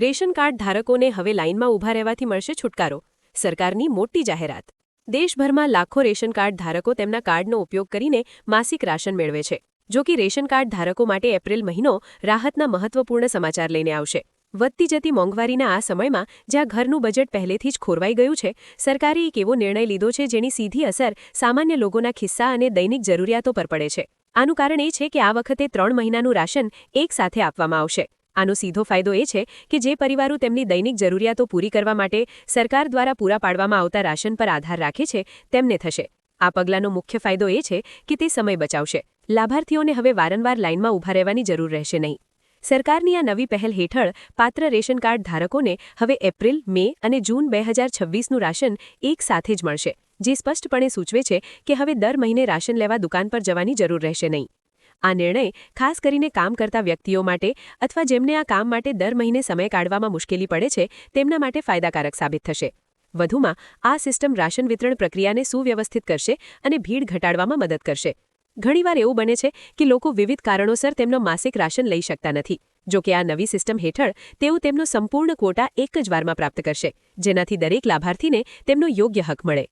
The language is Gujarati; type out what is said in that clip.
રેશન કાર્ડ ધારકોને હવે લાઇનમાં ઊભા રહેવાથી મળશે છુટકારો. સરકારની મોટી જાહેરાત. દેશભરમાં લાખો રેશન કાર્ડ ધારકો તેમના કાર્ડનો ઉપયોગ કરીને માસિક રાશન મેળવે છે. જો કે રેશન કાર્ડ ધારકો માટે એપ્રિલ મહિનો રાહતના મહત્વપૂર્ણ સમાચાર લઈને આવશે. વધતી જતી મોંઘવારીના આ સમયમાં જ્યાં ઘરનું બજેટ પહેલેથી જ ખોરવાઈ ગયું છે, સરકારે એક એવો નિર્ણય લીધો છે જેની સીધી અસર સામાન્ય લોકોના ખિસ્સા અને દૈનિક જરૂરિયાતો પર પડે છે. આનું કારણ એ છે કે આ વખતે 3 મહિનાનું રાશન એક સાથે આપવામાં આવશે. આનો સીધો ફાયદો એ છે કે જે પરિવારો તેમની દૈનિક જરૂરિયાતો પૂરી કરવા માટે સરકાર દ્વારા પૂરા પાડવામાં આવતા રાશન પર આધાર રાખે છે, તેમને થશે. આ પગલાંનો મુખ્ય ફાયદો એ છે કે તે સમય બચાવશે. લાભાર્થીઓને હવે વારંવાર લાઇનમાં ઊભા રહેવાની જરૂર રહેશે નહીં. સરકારની આ નવી પહેલ હેઠળ પાત્ર રેશન કાર્ડ ધારકોને હવે એપ્રિલ, મે અને જૂન 2026નું રાશન એક સાથે જ મળશે, જે સ્પષ્ટપણે સૂચવે છે કે હવે દર મહિને રાશન લેવા દુકાન પર જવાની જરૂર રહેશે નહીં. આ નિર્ણય ખાસ કરીને કામ કરતા વ્યક્તિઓ માટે અથવા જેમને આ કામ માટે દર મહિને સમય કાઢવામાં મુશ્કેલી પડે છે, તેમના માટે ફાયદાકારક સાબિત થશે. વધુમાં, આ સિસ્ટમ રાશન વિતરણ પ્રક્રિયાને સુવ્યવસ્થિત કરશે અને ભીડ ઘટાડવામાં મદદ કરશે. ઘણીવાર એવું બને છે કે લોકો વિવિધ કારણોસર તેમનો માસિક રાશન લઈ શકતા નથી. જો કે આ નવી સિસ્ટમ હેઠળ તેઓ તેમનો સંપૂર્ણ ક્વોટા એક જ વારમાં પ્રાપ્ત કરશે, જેનાથી દરેક લાભાર્થીને તેમનો યોગ્ય હક મળે.